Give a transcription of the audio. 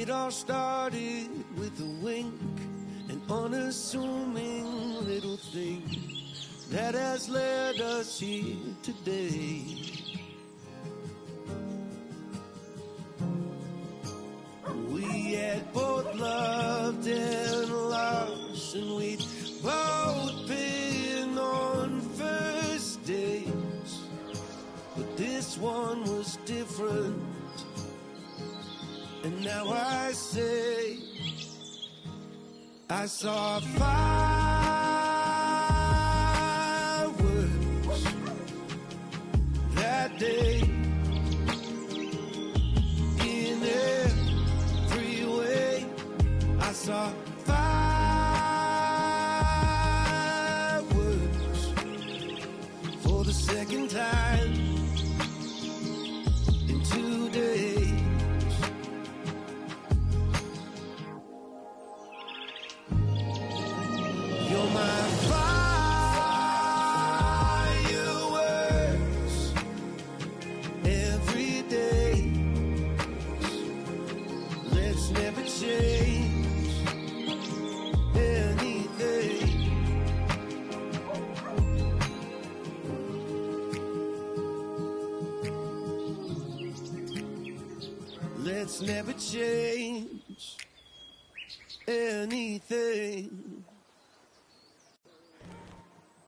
It all started with a wink, an unassuming little thing that has led us here today. We had both loved and lost, and we'd both been on first dates, but this one was different. And now I say, I saw fireworks that day. In every way, I saw fireworks for the second time in 2 days. You're my fireworks every day. Let's never change anything. Let's never change anything.